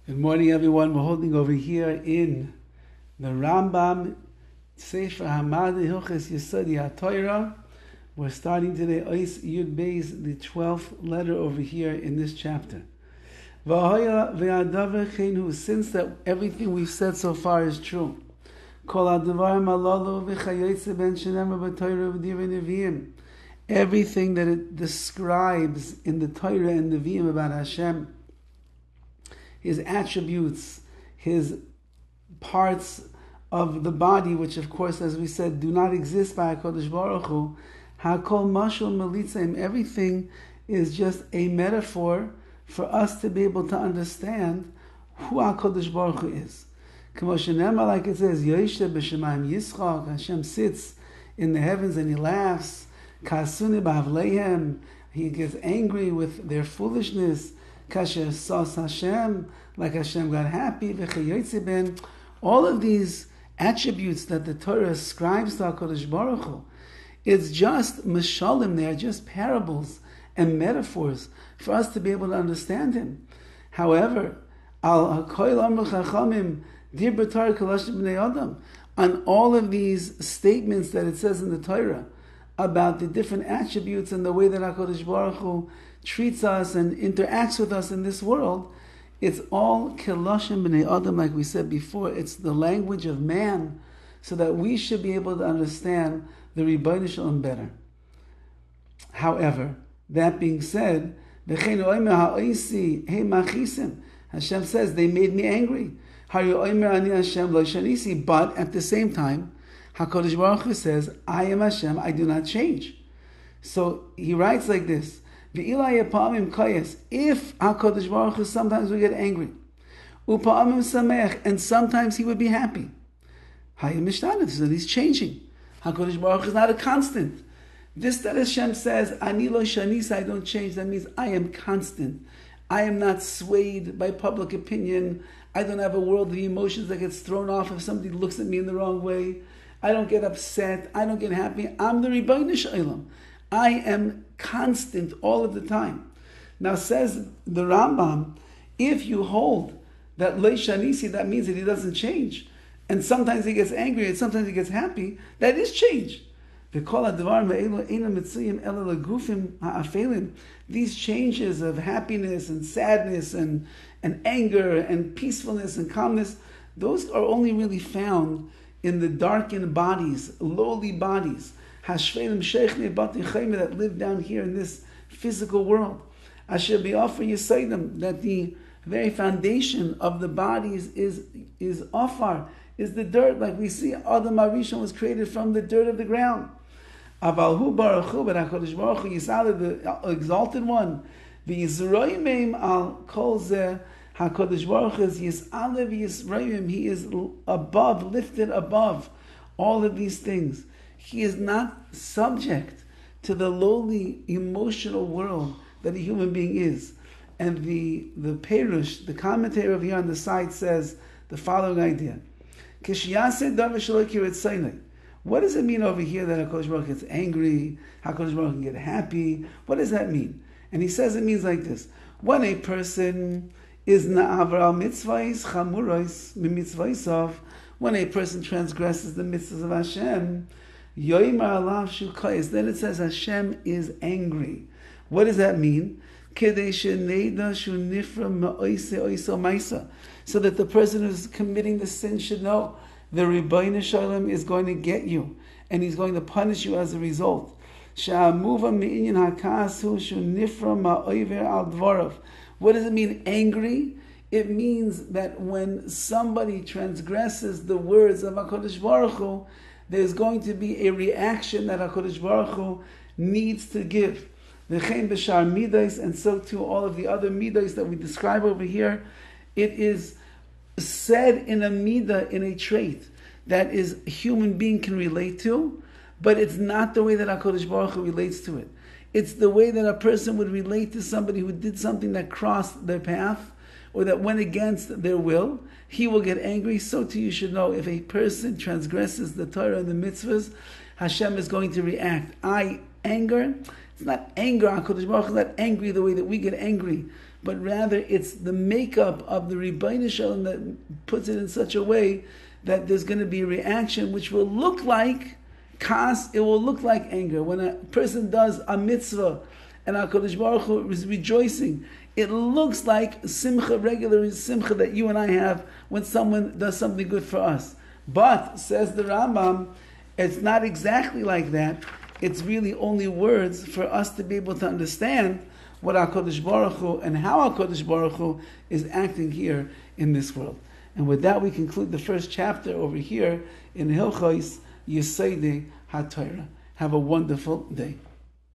Good morning, everyone. We're holding over here in the RAMBAM SEFER HAMADAH HILCHOS YESODEI HATORAH. We're starting today Ois Yud Beis, the 12th letter over here in this chapter. Since that everything we've said so far is true, everything that it describes in the Torah and the Nevi'im about Hashem, His attributes, His parts of the body, which of course, as we said, do not exist by HaKadosh Baruch Hu, HaKol Mashal Melitzim, everything is just a metaphor for us to be able to understand who HaKadosh Baruch Hu is. Like it says, Yoshe b'shemayim Yitzchak, Hashem sits in the heavens and He laughs. Kasuni b'avleihem, He gets angry with their foolishness. Kasher sas Hashem, like Hashem got happy. V'chayotze ben, all of these attributes that the Torah ascribes to HaKadosh Baruch Hu, it's just mishalim, they are just parables and metaphors for us to be able to understand Him. However, al hakoil amru chachamim dir b'Torah kalashim b'nei adam, on all of these statements that it says in the Torah about the different attributes and the way that HaKadosh Baruch Hu treats us and interacts with us in this world, it's all kalashim b'nei adam, like we said before. It's the language of man, so that we should be able to understand the Rebbeinu Shalom better. However, that being said, Hashem says, they made me angry. But at the same time, HaKadosh Baruch Hu says, I am Hashem, I do not change. So he writes like this, if HaKadosh Baruch Hu sometimes would get angry, and sometimes He would be happy, so He's changing. HaKadosh Baruch Hu is not a constant. This that Hashem says, Ani lo shanisa, I don't change, that means I am constant. I am not swayed by public opinion. I don't have a world of emotions that gets thrown off if somebody looks at me in the wrong way. I don't get upset. I don't get happy. I'm the Rebbeinu Shalom. I am constant all of the time. Now says the RAMBAM, if you hold that lo shanisi, that means that He doesn't change, and sometimes He gets angry and sometimes He gets happy, that is change. These changes of happiness and sadness and anger and peacefulness and calmness, those are only really found in the darkened bodies, lowly bodies, that live down here in this physical world. That the very foundation of the bodies is afar, is the dirt, like we see Adam Arishon was created from the dirt of the ground. Avalhu Baruch Hu, but HaKadosh Baruch Hu, Yisrael, the exalted one, v'Yisroimim al kol zeh, HaKadosh Baruch Hu is Yisrael v'Yisroimim, He is above, lifted above all of these things. He is not subject to the lowly emotional world that a human being is. And the Perush, the commentary over here on the side, says the following idea. What does it mean over here that HaKadosh Baruch Hu gets angry, HaKadosh Baruch Hu can get happy? What does that mean? And he says it means like this. When a person is na'avar al mitzvahs chamuros mimitzvahsav, when a person transgresses the mitzvahs of Hashem, yoimar alav shu kayis, then it says Hashem is angry. What does that mean? So that the person who's committing the sin should know the Rebbeinu Shalom is going to get you, and He's going to punish you as a result. What does it mean, angry? It means that when somebody transgresses the words of HaKadosh Baruch Hu, there's going to be a reaction that HaKadosh Baruch Hu needs to give. And so too all of the other midas that we describe over here, it is said in a midah, in a trait that is a human being can relate to, but it's not the way that HaKadosh Baruch Hu relates to it. It's the way that a person would relate to somebody who did something that crossed their path or that went against their will. He will get angry. So too you should know, if a person transgresses the Torah and the mitzvahs, Hashem is going to react. Anger, it's not anger. HaKadosh Baruch Hu is not angry the way that we get angry, but rather it's the makeup of the Rebbeinu Shalom that puts it in such a way that there's going to be a reaction which will look like kas, it will look like anger. When a person does a mitzvah and HaKadosh Baruch Hu is rejoicing, it looks like simcha, regular simcha that you and I have when someone does something good for us. But, says the Rambam, it's not exactly like that. It's really only words for us to be able to understand what HaKadosh Baruch Hu and how HaKadosh Baruch Hu is acting here in this world. And with that, we conclude the first chapter over here in HILCHOS YESODEI HATORAH. Have a wonderful day.